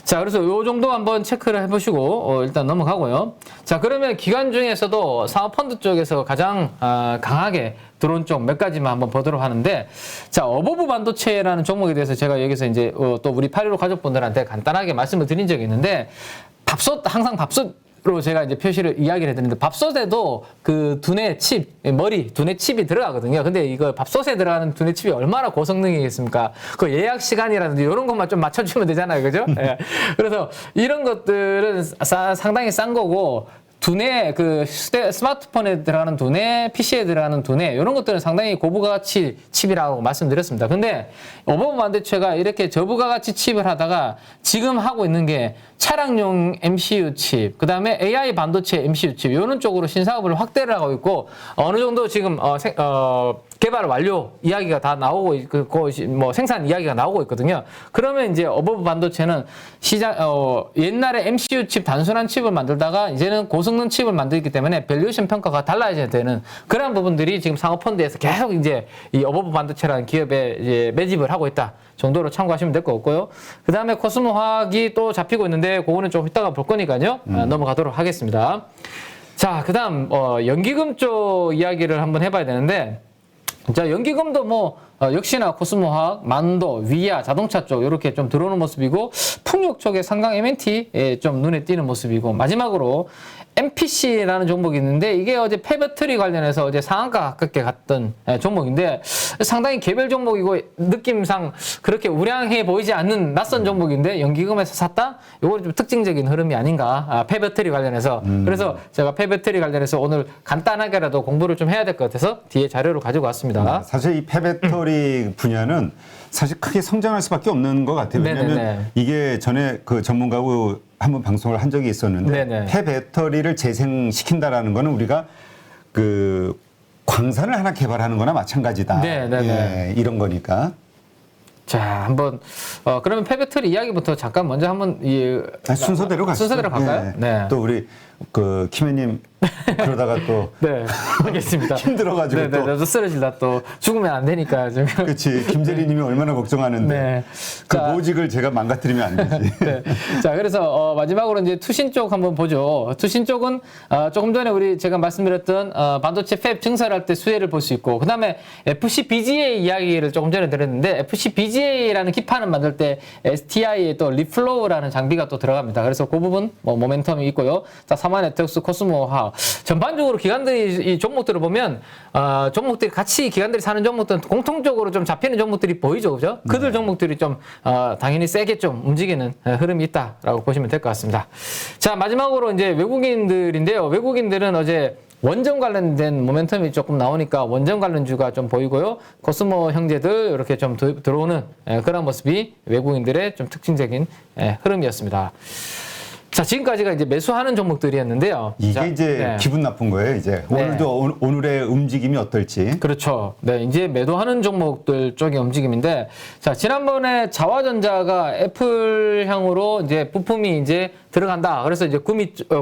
자, 그래서 요 정도 한번 체크를 해보시고 일단 넘어가고요. 자, 그러면 기관 중에서도 사모펀드 쪽에서 가장 강하게 들어온 쪽 몇 가지만 한번 보도록 하는데, 자, 어버브 반도체라는 종목에 대해서 제가 여기서 이제 또 우리 815 가족분들한테 간단하게 말씀을 드린 적이 있는데, 항상 밥솥으로 제가 이제 표시를 이야기를 해드리는데, 밥솥에도 그 두뇌 칩, 두뇌 칩이 들어가거든요. 근데 이거 밥솥에 들어가는 두뇌 칩이 얼마나 고성능이겠습니까? 그 예약 시간이라든지 이런 것만 좀 맞춰주면 되잖아요. 그죠? 예. 그래서 이런 것들은 상당히 싼 거고, 두뇌, 스마트폰에 들어가는 두뇌, PC에 들어가는 두뇌, 이런 것들은 상당히 고부가가치 칩이라고 말씀드렸습니다. 근데 어버브 반도체가 이렇게 저부가가치 칩을 하다가 지금 하고 있는 게 차량용 MCU 칩, 그 다음에 AI 반도체 MCU 칩, 이런 쪽으로 신사업을 확대를 하고 있고, 어느 정도 지금, 개발 완료 이야기가 다 나오고 있고, 생산 이야기가 나오고 있거든요. 그러면 이제 어버브 반도체는 옛날에 MCU 칩, 단순한 칩을 만들다가 이제는 고성능 칩을 만들기 때문에 밸류에이션 평가가 달라져야 되는 그런 부분들이 지금 상업펀드에서 계속 이제 이 어버브 반도체라는 기업에 이제 매집을 하고 있다 정도로 참고하시면 될 것 같고요. 그 다음에 코스모 화학이 또 잡히고 있는데, 그거는 좀 이따가 볼 거니까요. 넘어가도록 하겠습니다. 자, 그 다음, 연기금 쪽 이야기를 한번 해봐야 되는데, 자, 연기금도 역시나 코스모화학, 만도, 위아, 자동차 쪽 이렇게 좀 들어오는 모습이고, 풍력 쪽에 상강 M&T에 좀 눈에 띄는 모습이고, 마지막으로 MPC라는 종목이 있는데, 이게 어제 폐배터리 관련해서 어제 상한가 가깝게 갔던 종목인데, 상당히 개별 종목이고 느낌상 그렇게 우량해 보이지 않는 낯선 종목인데, 연기금에서 샀다? 이거 좀 특징적인 흐름이 아닌가, 폐배터리 관련해서. 그래서 제가 폐배터리 관련해서 오늘 간단하게라도 공부를 좀 해야 될 것 같아서 뒤에 자료를 가지고 왔습니다. 사실 이 폐배터리 분야는 사실 크게 성장할 수밖에 없는 것 같아요. 왜냐하면 네네네. 이게 전에 그 전문가하고 한번 방송을 한 적이 있었는데, 네네. 폐배터리를 재생시킨다라는 거는 우리가 그 광산을 하나 개발하는 거나 마찬가지다. 네네네. 예, 이런 거니까. 자, 한번 그러면 폐배터리 이야기부터 잠깐 먼저 한번 순서대로 가시죠. 순서대로 갈까요? 예. 네. 또 우리 그 키메님 그러다가 또 네, 알겠습니다. 힘들어가지고 네, 또. 나도 쓰러질다 또 죽으면 안 되니까 지금. 그렇지. 김재리님이 얼마나 걱정하는데 네. 그 자, 모직을 제가 망가뜨리면 안 되지. 네. 자, 그래서 마지막으로 이제 투신 쪽 한번 보죠. 투신 쪽은 조금 전에 우리 제가 말씀드렸던 반도체 팹 증설할 때 수혜를 볼 수 있고, 그 다음에 FCBGA 이야기를 조금 전에 드렸는데, FCBGA라는 기판을 만들 때 STI에 또 리플로우라는 장비가 또 들어갑니다. 그래서 그 부분 모멘텀이 있고요. 자, 사마네트웍스, 코스모화 전반적으로 기관들이 이 종목들을 보면 종목들이 같이 기관들이 사는 종목들은 공통적으로 좀 잡히는 종목들이 보이죠, 그죠? 그들 종목들이 좀 당연히 세게 좀 움직이는 흐름이 있다라고 보시면 될 것 같습니다. 자, 마지막으로 이제 외국인들인데요. 외국인들은 어제 원전 관련된 모멘텀이 조금 나오니까 원전 관련주가 좀 보이고요. 코스모 형제들 이렇게 좀 들어오는 그런 모습이 외국인들의 좀 특징적인 흐름이었습니다. 자, 지금까지가 이제 매수하는 종목들이었는데요. 이게 자, 이제 네. 기분 나쁜 거예요, 이제. 네. 오늘도 오늘의 움직임이 어떨지. 그렇죠. 네, 이제 매도하는 종목들 쪽의 움직임인데, 자, 지난번에 자화전자가 애플향으로 이제 부품이 이제 들어간다. 그래서 이제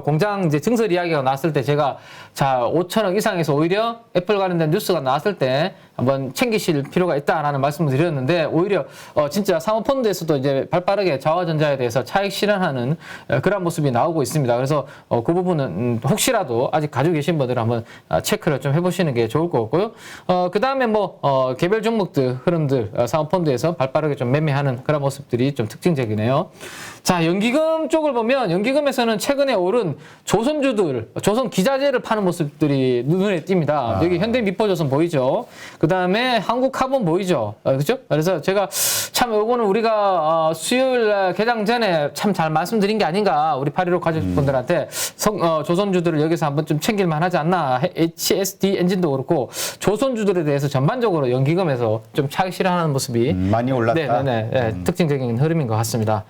공장 이제 증설 이야기가 나왔을 때 제가 5천억 이상에서 오히려 애플 관련된 뉴스가 나왔을 때 한번 챙기실 필요가 있다라는 말씀을 드렸는데, 오히려 진짜 사모펀드에서도 이제 발빠르게 자화전자에 대해서 차익 실현하는 그런 모습이 나오고 있습니다. 그래서 그 부분은 혹시라도 아직 가지고 계신 분들은 한번 체크를 좀 해보시는 게 좋을 것 같고요. 그 다음에 개별 종목들 흐름들 사모펀드에서 발빠르게 좀 매매하는 그런 모습들이 좀 특징적이네요. 자, 연기금 쪽을 보면 연기금에서는 최근에 오른 조선주들, 조선 기자재를 파는 모습들이 눈에 띕니다. 여기 현대미포조선 보이죠? 그 다음에 한국카본 보이죠? 그죠? 그래서 제가 참 요거는 우리가 수요일 개장 전에 참 잘 말씀드린 게 아닌가, 우리 815 가족분들한테 조선주들을 여기서 한번 좀 챙길만 하지 않나. HSD 엔진도 그렇고 조선주들에 대해서 전반적으로 연기금에서 좀 차익 실현하는 모습이 많이 올랐다. 특징적인 흐름인 것 같습니다.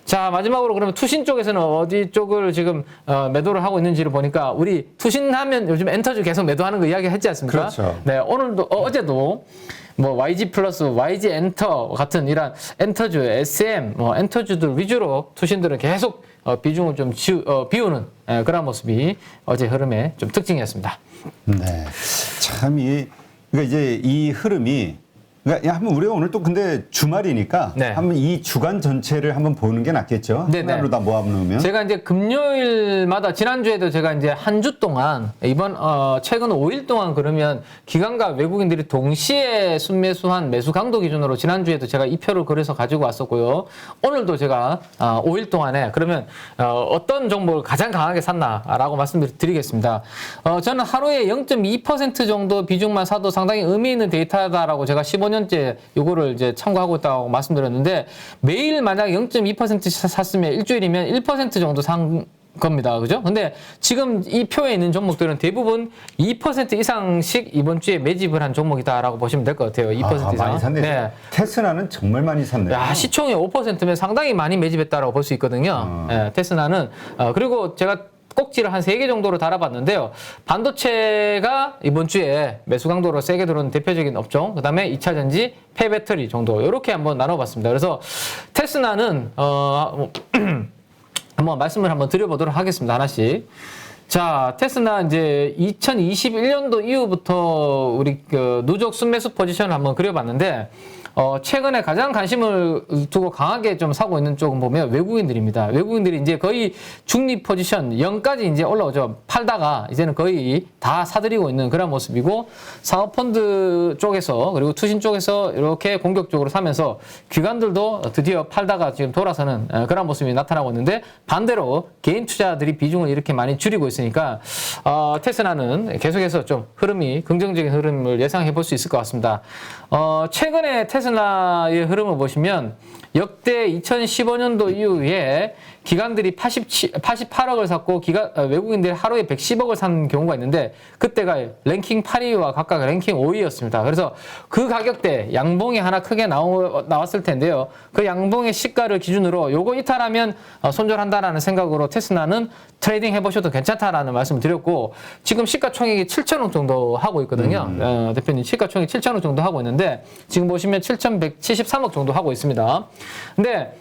자, 마지막으로 그러면 투신 쪽에서는 어디 쪽을 지금 매도를 하고 있는지를 보니까, 우리 투신하면 요즘 엔터주 계속 매도하는 거 이야기 했지 않습니까? 그렇죠. 네, 오늘도 어제도 YG 플러스, YG 엔터 같은 이런 엔터주, SM, 엔터주들 위주로 투신들은 계속 비중을 좀 비우는 그런 모습이 어제 흐름의 좀 특징이었습니다. 네. 참 그러니까 이제 이 흐름이 그러니까 한번 우리가 오늘 또 근데 주말이니까 네. 한번 이 주간 전체를 한번 보는 게 낫겠죠. 네네. 하나로 다 모아놓으면. 제가 이제 금요일마다 지난주에도 제가 이제 한 주 동안 이번 최근 5일 동안 그러면 기관과 외국인들이 동시에 순매수한 매수 강도 기준으로 지난주에도 제가 이 표를 그래서 가지고 왔었고요. 오늘도 제가 5일 동안에 그러면 어떤 종목을 가장 강하게 샀나라고 말씀드리겠습니다. 저는 하루에 0.2% 정도 비중만 사도 상당히 의미 있는 데이터다라고 제가 15년째 요거를 이제 참고하고 있다고 말씀드렸는데 매일 만약 0.2% 샀으면 일주일이면 1% 정도 산 겁니다. 그죠? 근데 지금 이 표에 있는 종목들은 대부분 2% 이상씩 이번 주에 매집을 한 종목이다라고 보시면 될 것 같아요. 2% 이상. 많이 샀네. 네. 테스라는 정말 많이 샀네요. 야, 시총이 5%면 상당히 많이 매집했다라고 볼 수 있거든요. 예, 테스라는. 그리고 제가 꼭지를 한 3개 정도로 달아봤는데요. 반도체가 이번 주에 매수 강도로 세게 들어오는 대표적인 업종, 그 다음에 2차 전지, 폐배터리 정도, 이렇게 한번 나눠봤습니다. 그래서 테스라는, 한번 말씀을 한번 드려보도록 하겠습니다. 하나씩. 자, 테스라 이제 2021년도 이후부터 우리 그 누적 순매수 포지션을 한번 그려봤는데, 최근에 가장 관심을 두고 강하게 좀 사고 있는 쪽은 보면 외국인들입니다. 외국인들이 이제 거의 중립 포지션 0까지 이제 올라오죠. 팔다가 이제는 거의 다 사들이고 있는 그런 모습이고, 사모펀드 쪽에서 그리고 투신 쪽에서 이렇게 공격적으로 사면서 기관들도 드디어 팔다가 지금 돌아서는 그런 모습이 나타나고 있는데, 반대로 개인 투자들이 비중을 이렇게 많이 줄이고 있으니까 테스라는 계속해서 좀 흐름이 긍정적인 흐름을 예상해 볼 수 있을 것 같습니다. 최근에 테슬라의 흐름을 보시면 역대 2015년도 이후에 기관들이 88억을 샀고 외국인들이 하루에 110억을 산 경우가 있는데, 그때가 랭킹 8위와 각각 랭킹 5위였습니다. 그래서 그 가격대 양봉이 하나 크게 나왔을 텐데요. 그 양봉의 시가를 기준으로 요거 이탈하면 손절한다라는 생각으로 테슬라는 트레이딩 해보셔도 괜찮다라는 말씀을 드렸고, 지금 시가총액이 7천억 정도 하고 있거든요. 대표님 시가총액 7천억 정도 하고 있는데 지금 보시면 7,173억 정도 하고 있습니다. 근데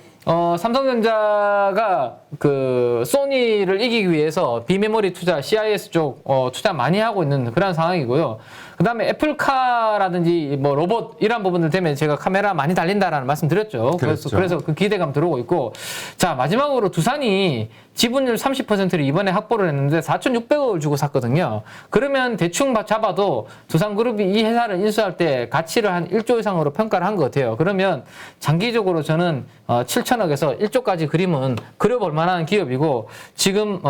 삼성전자가 그 소니를 이기기 위해서 비메모리 투자, CIS 쪽 투자 많이 하고 있는 그런 상황이고요. 그 다음에 애플카라든지 뭐 로봇 이런 부분들 때문에 제가 카메라 많이 달린다라는 말씀 드렸죠. 그래서 그 기대감 들어오고 있고, 자, 마지막으로 두산이 지분율 30%를 이번에 확보를 했는데 4,600억을 주고 샀거든요. 그러면 대충 잡아도 두산그룹이 이 회사를 인수할 때 가치를 한 1조 이상으로 평가를 한 것 같아요. 그러면 장기적으로 저는 7천억에서 1조까지 그림은 그려볼 만한 기업이고, 지금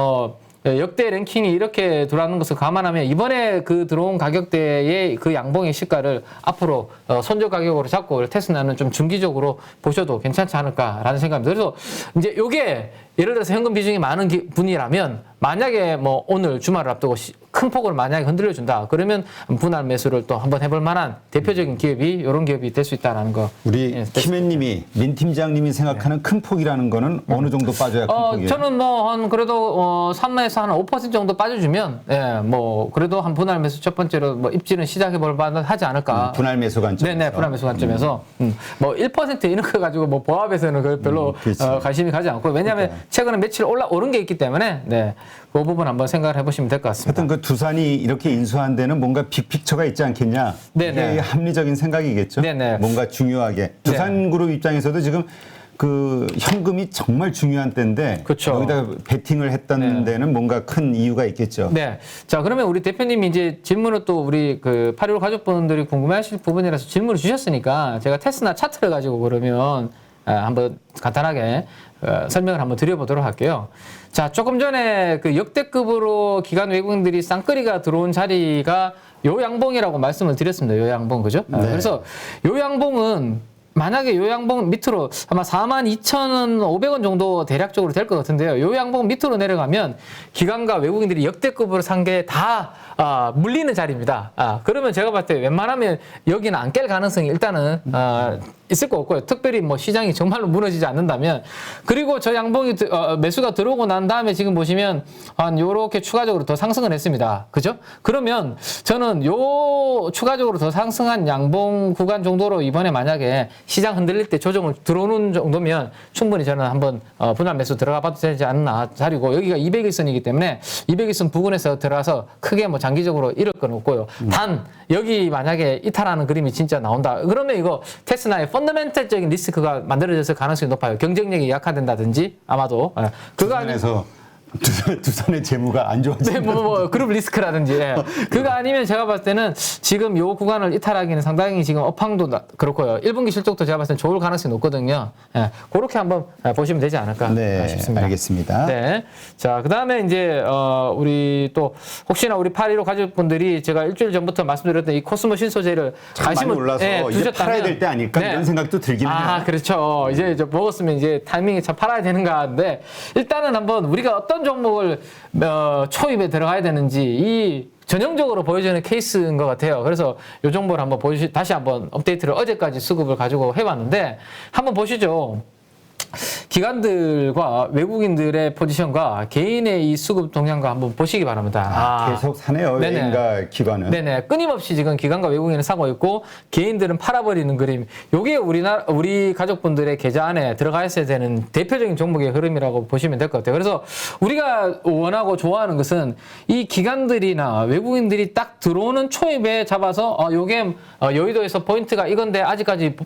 역대 랭킹이 이렇게 들어가는 것을 감안하면 이번에 그 들어온 가격대의 그 양봉의 시가를 앞으로 손절 가격으로 잡고 테슬라는 좀 중기적으로 보셔도 괜찮지 않을까라는 생각입니다. 그래서 이제 요게 예를 들어서 현금 비중이 많은 분이라면 만약에 뭐 오늘 주말을 앞두고 큰 폭으로 만약에 흔들려준다, 그러면 분할 매수를 또 한번 해볼 만한 대표적인 기업이 이런 기업이 될 수 있다는 거. 우리 김혜님이 민 팀장님이 생각하는 큰 폭이라는 거는 어느 정도 빠져야 큰 폭이에요? 저는 뭐 한 그래도 3에서 한 5% 정도 빠져주면 뭐 그래도 한 분할 매수 첫 번째로 뭐 입지는 시작해볼 만한 하지 않을까. 분할 매수 관점에서. 네네, 분할 매수 관점에서 뭐 1% 이런 거 가지고 뭐 보합에서는 별로 관심이 가지 않고, 왜냐하면 최근에 며칠 오른 게 있기 때문에 그 부분 한번 생각을 해보시면 될 것 같습니다. 하여튼 그 두산이 이렇게 인수한 데는 뭔가 빅픽처가 있지 않겠냐. 네네. 이게 합리적인 생각이겠죠. 네네. 뭔가 중요하게. 두산그룹 입장에서도 지금 그 현금이 정말 중요한 때인데, 그렇죠. 여기다 베팅을 했던 데는 뭔가 큰 이유가 있겠죠. 네. 자, 그러면 우리 대표님이 이제 질문을 또 우리 그 8.15 가족분들이 궁금해하실 부분이라서 질문을 주셨으니까 제가 테스나 차트를 가지고 그러면 한번 간단하게 설명을 한번 드려보도록 할게요. 자, 조금 전에 그 역대급으로 기관 외국인들이 쌍끌이가 들어온 자리가 요 양봉이라고 말씀을 드렸습니다. 요 양봉, 그죠? 네. 그래서 요 양봉은 만약에 요 양봉 밑으로 아마 42,500원 정도 대략적으로 될 것 같은데요. 요 양봉 밑으로 내려가면 기관과 외국인들이 역대급으로 산 게 다 물리는 자리입니다. 그러면 제가 봤을 때 웬만하면 여기는 안 깰 가능성이 일단은 있을 거 없고요. 특별히 뭐 시장이 정말로 무너지지 않는다면. 그리고 저 양봉이 매수가 들어오고 난 다음에 지금 보시면 한 요렇게 추가적으로 더 상승을 했습니다. 그죠? 그러면 저는 요 추가적으로 더 상승한 양봉 구간 정도로 이번에 만약에 시장 흔들릴 때 조정을 들어오는 정도면 충분히 저는 한번 분할 매수 들어가 봐도 되지 않나 자리고, 여기가 200일선이기 때문에 200일선 부근에서 들어가서 크게 뭐 장기적으로 잃을 건 없고요. 단 여기 만약에 이탈하는 그림이 진짜 나온다. 그러면 이거 테스나의 펀더멘탈적인 리스크가 만들어졌을 가능성이 높아요. 경쟁력이 약화된다든지 아마도. 그거 두산에서 두산의 재무가 안 좋아진다. 네, 뭐 그룹 리스크라든지. 예. 그거 아니면 제가 봤을 때는 지금 요 구간을 이탈하기는 상당히 지금 업황도 그렇고요. 1분기 실적도 제가 봤을 때는 좋을 가능성이 높거든요. 예. 그렇게 한번 보시면 되지 않을까 싶습니다. 알겠습니다. 네. 자, 그 다음에 이제, 우리 또, 혹시나 우리 815 가족분들이 제가 일주일 전부터 말씀드렸던 이 코스모 신소재를 관심을 올라서 이제 팔아야 될 때 아닐까 이런 생각도 들긴 해요. 그렇죠. 이제 먹었으면 이제 타이밍이 참 팔아야 되는가 하는데, 일단은 한번 우리가 어떤 종목을 초입에 들어가야 되는지 이 전형적으로 보여주는 케이스인 것 같아요. 그래서 이 정보를 한번 다시 한번 업데이트를 어제까지 수급을 가지고 해봤는데, 한번 보시죠. 기관들과 외국인들의 포지션과 개인의 이 수급 동향과 한번 보시기 바랍니다. 계속 사네요. 외국인과 기관은. 네네. 끊임없이 지금 기관과 외국인을 사고 있고 개인들은 팔아버리는 그림. 요게 우리 가족분들의 계좌 안에 들어가 있어야 되는 대표적인 종목의 흐름이라고 보시면 될 것 같아요. 그래서 우리가 원하고 좋아하는 것은 이 기관들이나 외국인들이 딱 들어오는 초입에 잡아서 요게 여의도에서 포인트가 이건데 아직까지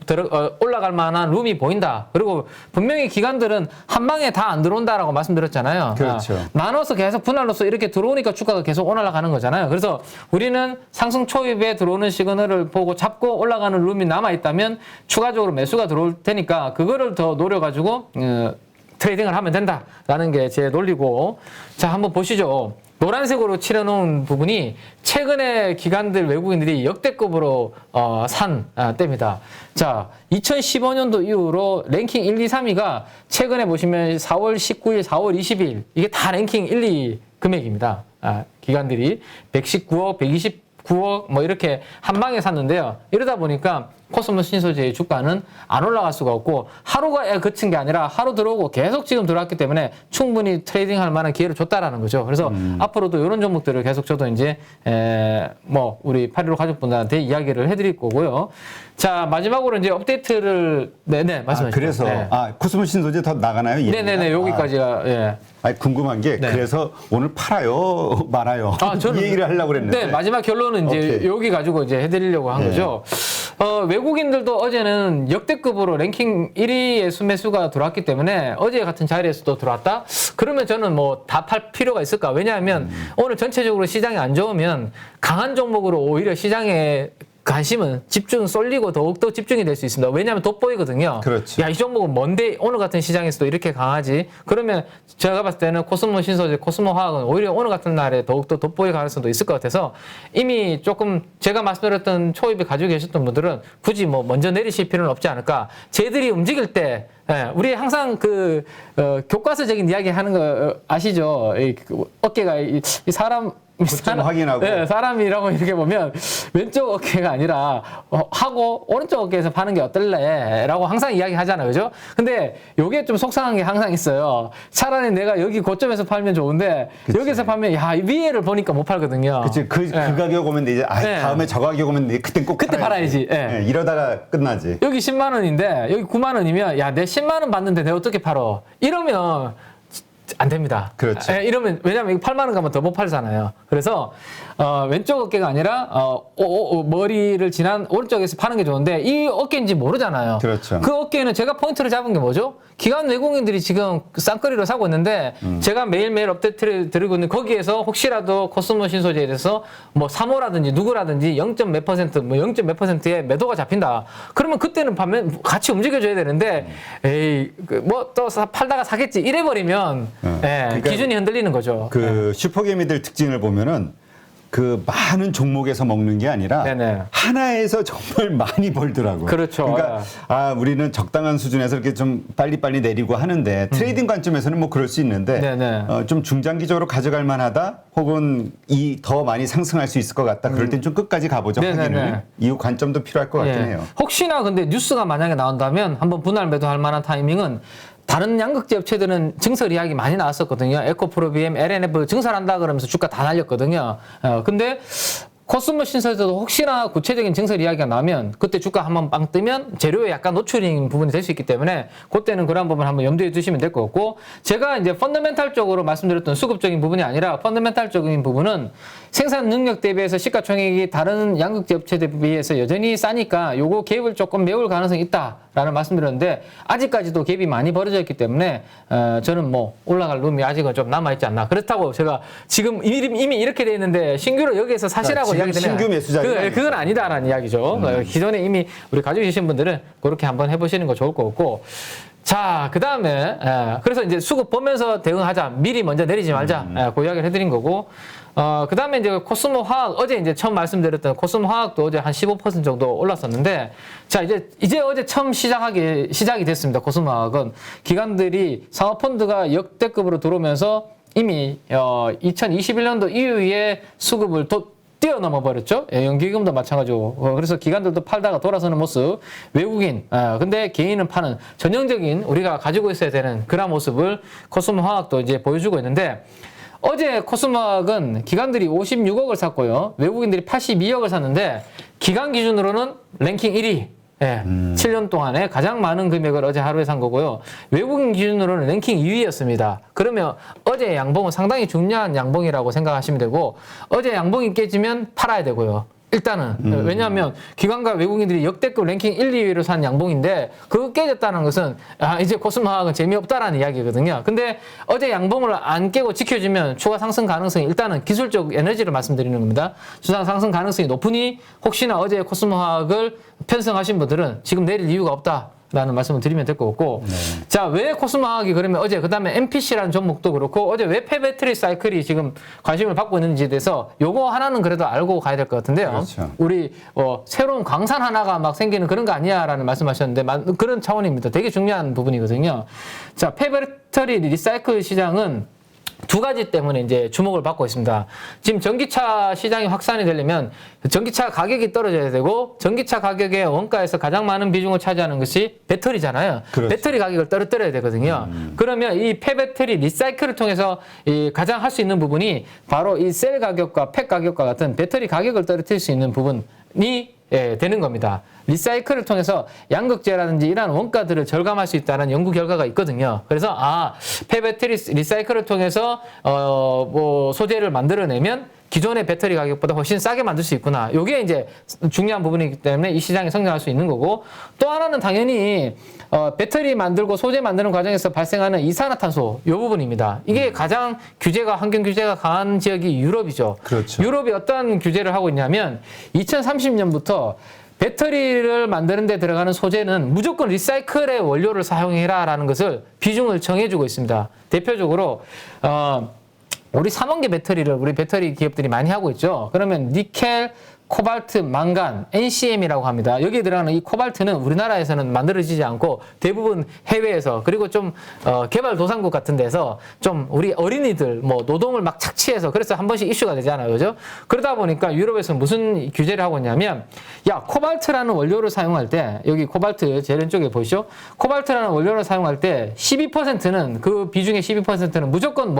올라갈 만한 룸이 보인다. 그리고 분명히 기관들은 한 방에 다 안 들어온다라고 말씀드렸잖아요. 그렇죠. 나눠서 계속 분할로서 이렇게 들어오니까 주가가 계속 올라가는 거잖아요. 그래서 우리는 상승 초입에 들어오는 시그널을 보고 잡고 올라가는 룸이 남아있다면 추가적으로 매수가 들어올 테니까 그거를 더 노려가지고 트레이딩을 하면 된다라는 게 제 논리고, 자, 한번 보시죠. 노란색으로 칠해놓은 부분이 최근에 기관들 외국인들이 역대급으로 산 때입니다. 자, 2015년도 이후로 랭킹 1, 2, 3위가 최근에 보시면 4월 19일, 4월 20일 이게 다 랭킹 1, 2 금액입니다. 기관들이 119억, 129억 뭐 이렇게 한 방에 샀는데요. 이러다 보니까 코스모 신소재의 주가는 안 올라갈 수가 없고, 하루가 그친 게 아니라 하루 들어오고 계속 지금 들어왔기 때문에 충분히 트레이딩 할 만한 기회를 줬다라는 거죠. 그래서 앞으로도 이런 종목들을 계속 저도 이제 뭐 우리 815 가족분들한테 이야기를 해드릴 거고요. 자, 마지막으로 이제 업데이트를 말씀하시죠. 그래서 네. 코스모 신소재 더 나가나요? 네네네, 여기까지가. 예. 궁금한 게 그래서 오늘 팔아요 말아요 이 얘기를 하려고 그랬는데. 네, 마지막 결론은 이제 여기 가지고 이제 해드리려고 한 거죠. 외국인들도 어제는 역대급으로 랭킹 1위의 순매수가 들어왔기 때문에 어제 같은 자리에서도 들어왔다? 그러면 저는 뭐 다 팔 필요가 있을까? 왜냐하면 오늘 전체적으로 시장이 안 좋으면 강한 종목으로 오히려 시장에 관심은 쏠리고 더욱더 집중이 될 수 있습니다. 왜냐하면 돋보이거든요. 그렇지. 야, 이 종목은 뭔데 오늘 같은 시장에서도 이렇게 강하지? 그러면 제가 봤을 때는 코스모 신소재, 코스모 화학은 오히려 오늘 같은 날에 더욱더 돋보일 가능성도 있을 것 같아서 이미 조금 제가 말씀드렸던 초입에 가지고 계셨던 분들은 굳이 뭐 먼저 내리실 필요는 없지 않을까. 쟤들이 움직일 때 우리 항상 교과서적인 이야기 하는 거 아시죠? 어깨가 이 사람 확인하고. 네, 사람이라고 이렇게 보면 왼쪽 어깨가 아니라 하고 오른쪽 어깨에서 파는 게 어떨래? 라고 항상 이야기 하잖아요. 그죠? 근데 요게 좀 속상한 게 항상 있어요. 차라리 내가 여기 고점에서 팔면 좋은데 그치. 여기서 팔면 이 위에를 보니까 못 팔거든요. 그치. 그 가격 오면 이제 다음에 저 가격 오면 그땐 꼭 그때 팔아야지. 이러다가 끝나지. 여기 10만 원인데 여기 9만 원이면 야, 내 10만 원 받는데 내가 어떻게 팔어? 이러면 안 됩니다. 그렇죠. 이러면 왜냐면 이거 8만 원 가면 더 못 팔잖아요. 그래서 왼쪽 어깨가 아니라 머리를 지난 오른쪽에서 파는 게 좋은데 이 어깨인지 모르잖아요. 그렇죠. 그 어깨에는 제가 포인트를 잡은 게 뭐죠? 기관 외국인들이 지금 쌍거리로 사고 있는데 제가 매일매일 업데이트를 드리고 있는 거기에서 혹시라도 코스모 신소재에 대해서 뭐 3호라든지 누구라든지 0. 몇 %, 뭐 0. 몇 %의 매도가 잡힌다. 그러면 그때는 반면 같이 움직여줘야 되는데 에이 뭐 또 팔다가 사겠지 이래버리면 그러니까 기준이 흔들리는 거죠. 슈퍼개미들 특징을 보면은 그 많은 종목에서 먹는 게 아니라 네네. 하나에서 정말 많이 벌더라고요. 그렇죠. 그러니까 우리는 적당한 수준에서 이렇게 좀 빨리빨리 내리고 하는데 트레이딩 관점에서는 뭐 그럴 수 있는데 네네. 좀 중장기적으로 가져갈 만하다 혹은 더 많이 상승할 수 있을 것 같다. 그럴 땐 좀 끝까지 가보자. 네네네. 하기는 이 관점도 필요할 것 같긴 해요. 혹시나 근데 뉴스가 만약에 나온다면 한번 분할 매도할 만한 타이밍은 다른 양극재 업체들은 증설 이야기 많이 나왔었거든요. 에코프로비엠, LNF 증설한다 그러면서 주가 다 날렸거든요. 근데 코스모 신설에서도 혹시나 구체적인 증설 이야기가 나면 그때 주가 한번 빵 뜨면 재료에 약간 노출인 부분이 될 수 있기 때문에 그때는 그런 부분 한번 염두에 두시면 될 것 같고, 제가 이제 펀더멘탈적으로 말씀드렸던 수급적인 부분이 아니라 펀더멘탈적인 부분은 생산 능력 대비해서 시가총액이 다른 양극재 업체에 비해서 여전히 싸니까 요거 갭을 조금 메울 가능성이 있다라는 말씀드렸는데 아직까지도 갭이 많이 벌어져 있기 때문에 저는 뭐 올라갈 룸이 아직은 좀 남아있지 않나. 그렇다고 제가 지금 이미 이렇게 돼 있는데 신규로 여기에서 사시라고 지금 신규 매수자는 그건 아니다라는 이야기죠. 기존에 이미 우리 가지고 계신 분들은 그렇게 한번 해보시는 거 좋을 것 같고. 자, 그 다음에, 그래서 이제 수급 보면서 대응하자. 미리 먼저 내리지 말자. 그 이야기를 해드린 거고. 그 다음에 이제 코스모 화학, 어제 이제 처음 말씀드렸던 코스모 화학도 어제 한 15% 정도 올랐었는데, 자, 이제 어제 처음 시작이 됐습니다. 코스모 화학은. 기관들이 상업펀드가 역대급으로 들어오면서 이미, 2021년도 이후에 수급을 뛰어넘어 버렸죠. 연기금도 마찬가지고. 그래서 기관들도 팔다가 돌아서는 모습. 외국인, 근데 개인은 파는 전형적인 우리가 가지고 있어야 되는 그런 모습을 코스모 화학도 이제 보여주고 있는데, 어제 코스모 화학은 기관들이 56억을 샀고요. 외국인들이 82억을 샀는데, 기관 기준으로는 랭킹 1위. 7년 동안에 가장 많은 금액을 어제 하루에 산 거고요. 외국인 기준으로는 랭킹 2위였습니다. 그러면 어제 양봉은 상당히 중요한 양봉이라고 생각하시면 되고, 어제 양봉이 깨지면 팔아야 되고요. 일단은 왜냐하면 기관과 외국인들이 역대급 랭킹 1, 2위로 산 양봉인데 그거 깨졌다는 것은 이제 코스모 화학은 재미없다라는 이야기거든요. 근데 어제 양봉을 안 깨고 지켜주면 추가 상승 가능성이, 일단은 기술적 에너지를 말씀드리는 겁니다. 추가 상승 가능성이 높으니 혹시나 어제 코스모 화학을 편성하신 분들은 지금 내릴 이유가 없다. 라는 말씀을 드리면 될 것 같고. 자, 왜 코스모 화학이 그러면 어제, 그 다음에 MPC라는 종목도 그렇고, 어제 왜 폐배터리 사이클이 지금 관심을 받고 있는지에 대해서 요거 하나는 그래도 알고 가야 될 것 같은데요. 그렇죠. 우리, 새로운 광산 하나가 막 생기는 그런 거 아니야 라는 말씀하셨는데, 그런 차원입니다. 되게 중요한 부분이거든요. 자, 폐배터리 리사이클 시장은 두 가지 때문에 이제 주목을 받고 있습니다. 지금 전기차 시장이 확산이 되려면 전기차 가격이 떨어져야 되고, 전기차 가격의 원가에서 가장 많은 비중을 차지하는 것이 배터리잖아요. 그렇죠. 배터리 가격을 떨어뜨려야 되거든요. 그러면 이 폐배터리 리사이클을 통해서 가장 할 수 있는 부분이 바로 이 셀 가격과 팩 가격과 같은 배터리 가격을 떨어뜨릴 수 있는 부분이 되는 겁니다. 리사이클을 통해서 양극재라든지 이러한 원가들을 절감할 수 있다는 연구 결과가 있거든요. 그래서 폐배터리 리사이클을 통해서 뭐 소재를 만들어내면 기존의 배터리 가격보다 훨씬 싸게 만들 수 있구나. 이게 이제 중요한 부분이기 때문에 이 시장이 성장할 수 있는 거고, 또 하나는 당연히 배터리 만들고 소재 만드는 과정에서 발생하는 이산화탄소 이 부분입니다. 이게 가장 환경 규제가 강한 지역이 유럽이죠. 그렇죠. 유럽이 어떤 규제를 하고 있냐면 2030년부터 배터리를 만드는 데 들어가는 소재는 무조건 리사이클의 원료를 사용해라라는 것을 비중을 정해주고 있습니다. 대표적으로 우리 3원계 배터리를 우리 배터리 기업들이 많이 하고 있죠. 그러면 니켈, 코발트, 망간, NCM이라고 합니다. 여기에 들어가는 이 코발트는 우리나라에서는 만들어지지 않고 대부분 해외에서, 그리고 좀 개발도상국 같은 데서 좀 우리 어린이들 뭐 노동을 막 착취해서, 그래서 한 번씩 이슈가 되잖아요. 그죠? 그러다 보니까 유럽에서 무슨 규제를 하고 있냐면, 야, 코발트라는 원료를 사용할 때, 여기 코발트 재련 쪽에 보이시죠? 코발트라는 원료를 사용할 때 12%는, 그 비중의 12%는 무조건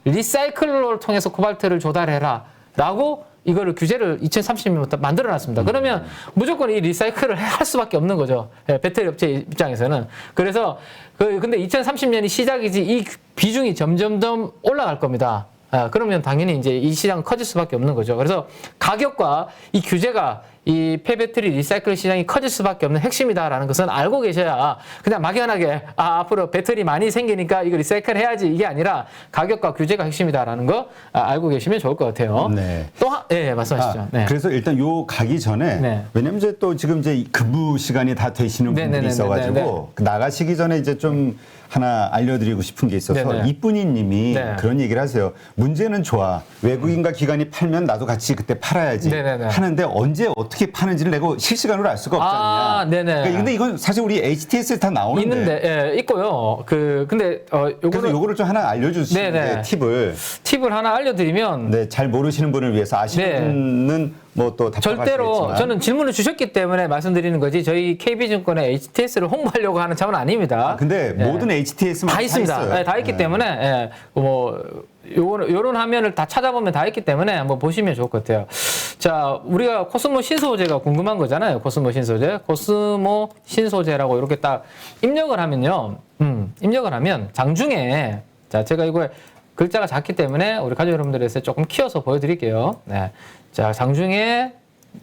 리사이클을 통해서 코발트를 조달해라 라고 이거를 규제를 2030년부터 만들어 놨습니다. 그러면 무조건 이 리사이클을 할 수밖에 없는 거죠. 배터리 업체 입장에서는. 그래서 근데 2030년이 시작이지 이 비중이 점점 올라갈 겁니다. 그러면 당연히 이제 이 시장은 커질 수밖에 없는 거죠. 그래서 가격과 이 규제가 이 폐배터리 리사이클 시장이 커질 수밖에 없는 핵심이다라는 것은 알고 계셔야 그냥 막연하게 앞으로 배터리 많이 생기니까 이거 리사이클 해야지 이게 아니라 가격과 규제가 핵심이다라는 거 알고 계시면 좋을 것 같아요. 네. 말씀하시죠. 네. 그래서 일단 요 가기 전에 네. 왜냐면 이제 또 지금 이제 근무 시간이 다 되시는 분들이 네네네네네. 있어가지고 나가시기 전에 이제 좀 하나 알려드리고 싶은 게 있어서 네네. 이쁜이님이 네. 그런 얘기를 하세요. 문제는 좋아. 외국인과 기관이 팔면 나도 같이 그때 팔아야지 네네네. 하는데 언제 어떻게 파는지를 내가 실시간으로 알 수가 없잖냐. 네네. 그러니까 근데 이건 사실 우리 HTS에 다 나오는데. 있는데, 있고요. 근데, 그래서 요거는 요거를 좀 하나 알려주시는 네네. 게 팁을. 팁을 하나 알려드리면, 네, 잘 모르시는 분을 위해서 아시는 분은 뭐 또 답답하시겠지만. 절대로 저는 질문을 주셨기 때문에 말씀드리는 거지 저희 KB증권의 HTS를 홍보하려고 하는 차원 아닙니다. 근데 모든 HTS만 다 있습니다. 있어요. 네, 다 있기 네. 때문에 요런 화면을 다 찾아보면 다 있기 때문에 한번 보시면 좋을 것 같아요. 자, 우리가 코스모 신소재가 궁금한 거잖아요. 코스모 신소재. 코스모 신소재라고 이렇게 딱 입력을 하면요. 입력을 하면 장중에 자, 제가 이거 글자가 작기 때문에 우리 가족 여러분들에서 조금 키워서 보여드릴게요. 네. 자, 장중에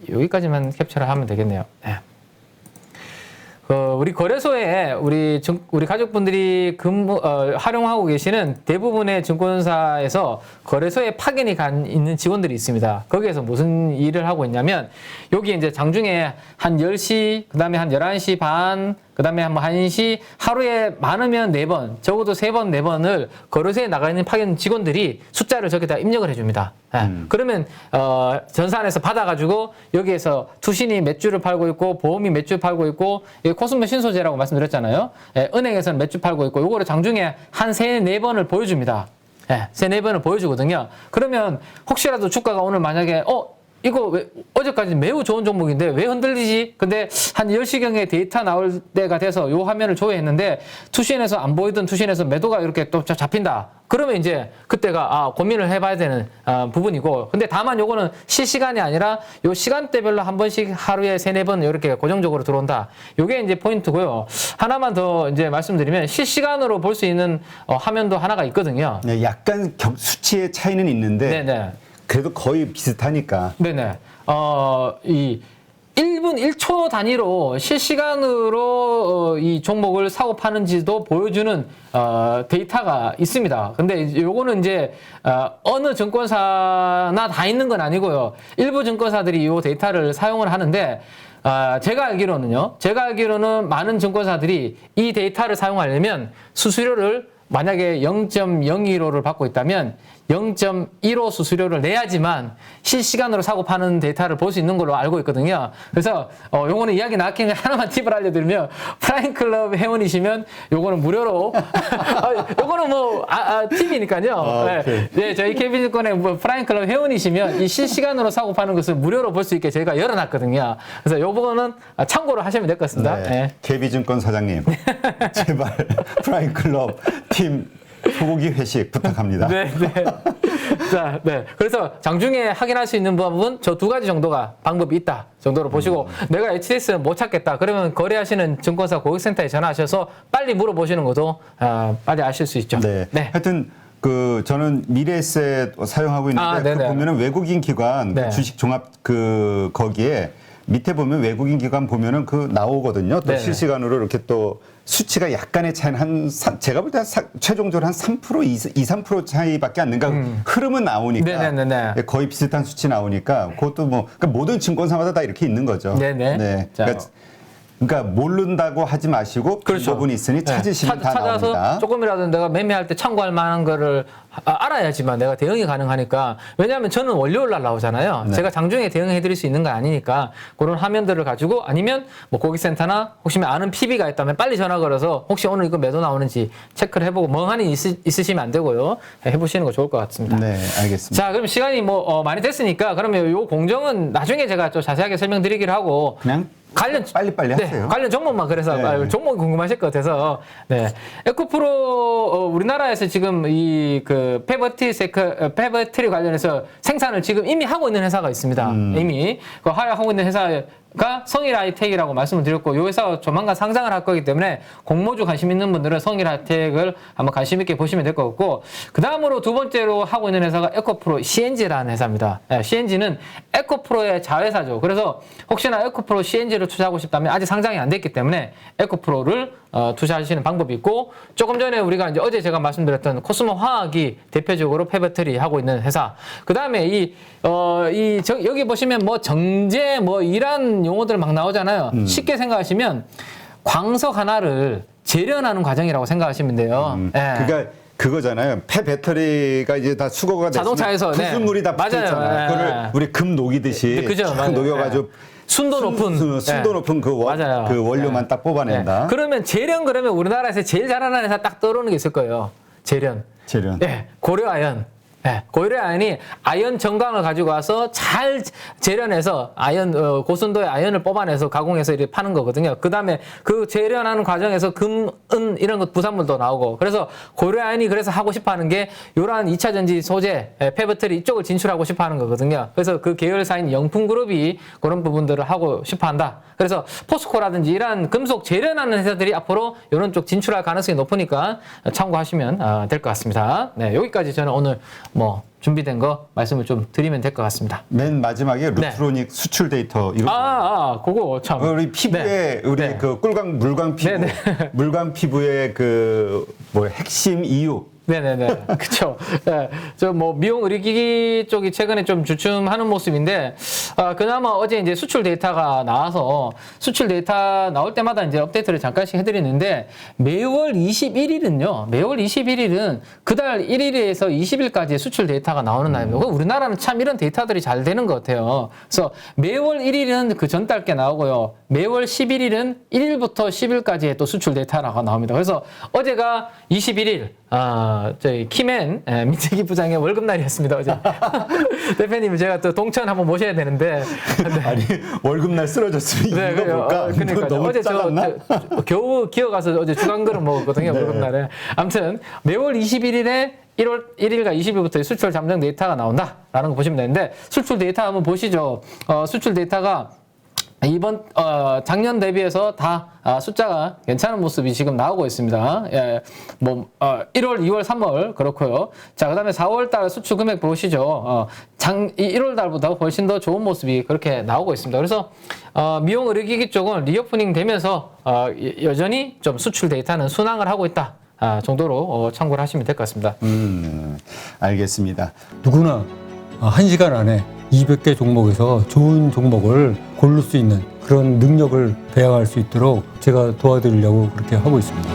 여기까지만 캡처를 하면 되겠네요. 네. 우리 거래소에 우리 가족분들이 활용하고 계시는 대부분의 증권사에서 거래소에 파견이 있는 직원들이 있습니다. 거기에서 무슨 일을 하고 있냐면 여기 이제 장중에 한 10시, 그 다음에 한 11시 반, 그 다음에 한 1시, 하루에 많으면 4번, 적어도 3번, 4번을 거래소에 나가 있는 파견 직원들이 숫자를 저기다 입력을 해줍니다. 그러면 전산에서 받아가지고 여기에서 투신이 몇 주를 팔고 있고 보험이 몇 주 팔고 있고 코스모 신소재라고 말씀드렸잖아요. 은행에서는 몇 주 팔고 있고 요거를 장중에 한 3, 4번을 보여줍니다. 3, 4번을 보여주거든요. 그러면 혹시라도 주가가 오늘 만약에 이거 어제까지 매우 좋은 종목인데 왜 흔들리지? 근데 한 10시경에 데이터 나올 때가 돼서 요 화면을 조회했는데 투신에서 안 보이던 투신에서 매도가 이렇게 또 잡힌다. 그러면 이제 그때가 고민을 해봐야 되는 부분이고 근데 다만 요거는 실시간이 아니라 요 시간대별로 한 번씩 하루에 3, 4번 이렇게 고정적으로 들어온다. 요게 이제 포인트고요. 하나만 더 이제 말씀드리면 실시간으로 볼 수 있는 화면도 하나가 있거든요. 네, 약간 수치의 차이는 있는데 네네. 그래도 거의 비슷하니까. 네네. 이 1분 1초 단위로 실시간으로 이 종목을 사고 파는지도 보여주는 데이터가 있습니다. 근데 요거는 이제 어느 증권사나 다 있는 건 아니고요. 일부 증권사들이 이 데이터를 사용을 하는데 제가 알기로는 많은 증권사들이 이 데이터를 사용하려면 수수료를 만약에 0.015를 받고 있다면 0.15 수수료를 내야지만 실시간으로 사고 파는 데이터를 볼 수 있는 걸로 알고 있거든요. 그래서 요거는 이야기 나왔기 때문에 하나만 팁을 알려드리면 프라임클럽 회원이시면 요거는 무료로 요거는 뭐 팁이니까요. 네, 저희 KB증권의 프라임클럽 회원이시면 이 실시간으로 사고 파는 것을 무료로 볼 수 있게 저희가 열어놨거든요. 그래서 요거는 참고로 하시면 될 것 같습니다. 네. 네. KB증권 사장님 제발 프라임클럽 팀 소고기 회식 부탁합니다. 네. 자, 네. 그래서 장중에 확인할 수 있는 부분 저 2가지 정도가 방법이 있다 정도로 보시고 내가 HTS는 못 찾겠다. 그러면 거래하시는 증권사 고객센터에 전화하셔서 빨리 물어보시는 것도 빨리 아실 수 있죠. 네. 하여튼 저는 미래에셋 사용하고 있는데 그 보면은 외국인 기관 네. 주식 종합 거기에 밑에 보면 외국인 기관 보면은 나오거든요. 또 네네. 실시간으로 이렇게 또 수치가 약간의 차이는 제가 볼 때 최종적으로 한 3%, 2, 3% 차이밖에 안 는가 흐름은 나오니까 네네네네. 거의 비슷한 수치 나오니까 그것도 그러니까 모든 증권사마다 다 이렇게 있는 거죠. 네네. 네. 자. 그러니까 모른다고 하지 마시고 그렇죠. 부분이 있으니 찾으시면 다 찾아서 나옵니다. 조금이라도 내가 매매할 때 참고할 만한 거를 알아야지만 내가 대응이 가능하니까. 왜냐하면 저는 월요일 날 나오잖아요. 네. 제가 장중에 대응해 드릴 수 있는 건 아니니까 그런 화면들을 가지고 아니면 뭐 고객센터나 혹시 아는 PB가 있다면 빨리 전화 걸어서 혹시 오늘 이거 매도 나오는지 체크를 해보고 멍하니 있으시면 안 되고요. 해보시는 거 좋을 것 같습니다. 네, 알겠습니다. 자, 그럼 시간이 많이 됐으니까 그러면 요 공정은 나중에 제가 좀 자세하게 설명드리기로 하고 그냥 관련 빨리빨리 네, 하세요. 관련 종목만 그래서 네. 종목이 궁금하실 것 같아서 네. 에코프로 우리나라에서 지금 이 그 페버트리 관련해서 생산을 지금 이미 하고 있는 회사가 있습니다. 이미 그 하고 있는 회사가 성일하이텍이라고 말씀을 드렸고, 이 회사가 조만간 상장을 할 거기 때문에 공모주 관심 있는 분들은 성일하이텍을 한번 관심 있게 보시면 될 것 같고, 그 다음으로 두 번째로 하고 있는 회사가 에코프로 CNG라는 회사입니다. CNG는 에코프로의 자회사죠. 그래서 혹시나 에코프로 CNG를 투자하고 싶다면 아직 상장이 안 됐기 때문에 에코프로를 투자하시는 방법이 있고, 조금 전에 우리가 이제 어제 제가 말씀드렸던 코스모 화학이 대표적으로 페버트리 하고 있는 회사. 그 다음에 여기 보시면 뭐 정제 뭐 이런 용어들 막 나오잖아요. 쉽게 생각하시면 광석 하나를 재련하는 과정이라고 생각하시면 돼요. 예. 그러니까 그거잖아요. 폐배터리가 이제 다 수거가 됐으면 자동차에서, 네. 부순물이 다 붙어 맞아요. 있잖아요. 예. 그거를 우리 금 녹이듯이 네, 그죠. 쫙 맞아요. 녹여가지고 순도 높은 순도 높은 맞아요. 그 원료만 네. 딱 뽑아낸다. 네. 그러면 재련, 그러면 우리나라에서 제일 잘하는 회사 딱 떠오르는 게 있을 거예요. 재련. 재련. 네, 고려아연. 네, 고려아연이 아연 정광을 가지고 와서 잘 재련해서 고순도의 아연을 뽑아내서 가공해서 이렇게 파는 거거든요. 그 다음에 그 재련하는 과정에서 금, 은 이런 것 부산물도 나오고, 그래서 고려아연이 그래서 하고 싶어 하는 게 요런 2차 전지 소재, 페버트리 이쪽을 진출하고 싶어 하는 거거든요. 그래서 그 계열사인 영풍그룹이 그런 부분들을 하고 싶어 한다. 그래서 포스코라든지 이런 금속 재련하는 회사들이 앞으로 이런 쪽 진출할 가능성이 높으니까 참고하시면 될 것 같습니다. 네, 여기까지 저는 오늘 뭐 준비된 거 말씀을 좀 드리면 될 것 같습니다. 맨 마지막에 루트로닉 수출 데이터 이거 그거 참. 우리 피부에 네. 우리 네. 그 물광 피부 네, 물광 피부의 그 뭐 핵심 이유. 네네네. 그쵸. 네. 저 뭐 미용 의료기기 쪽이 최근에 좀 주춤하는 모습인데, 그나마 어제 이제 수출 데이터가 나와서 수출 데이터 나올 때마다 이제 업데이트를 잠깐씩 해드리는데, 매월 21일은 그달 1일에서 20일까지 수출 데이터가 나오는 날입니다. 우리나라는 참 이런 데이터들이 잘 되는 것 같아요. 그래서 매월 1일은 그 전달 게 나오고요. 매월 11일은 1일부터 10일까지의 또 수출 데이터가 나옵니다. 그래서 어제가 21일, 저희 키맨 민재기 부장의 월급날이었습니다. 어제 대표님 제가 또 동천 한번 모셔야 되는데 아니 월급날 쓰러졌으면 네, 이거 볼까? 그러니까 너무 어제 작았나? 저 겨우 기어가서 어제 주간그릇 먹었거든요. 네. 월급날에. 아무튼 매월 21일에 1월 1일과 20일부터 수출 잠정 데이터가 나온다라는 거 보시면 되는데, 수출 데이터 한번 보시죠. 수출 데이터가 이번 작년 대비해서 다 숫자가 괜찮은 모습이 지금 나오고 있습니다. 예, 뭐 1월, 2월, 3월 그렇고요. 자, 그다음에 4월달 수출 금액 보시죠. 1월달보다 훨씬 더 좋은 모습이 그렇게 나오고 있습니다. 그래서 미용 의료기기 쪽은 리오프닝 되면서 여전히 좀 수출 데이터는 순항을 하고 있다 정도로 참고를 하시면 될 것 같습니다. 알겠습니다. 누구나 1시간 안에 200개 종목에서 좋은 종목을 고를 수 있는 그런 능력을 배양할 수 있도록 제가 도와드리려고 그렇게 하고 있습니다.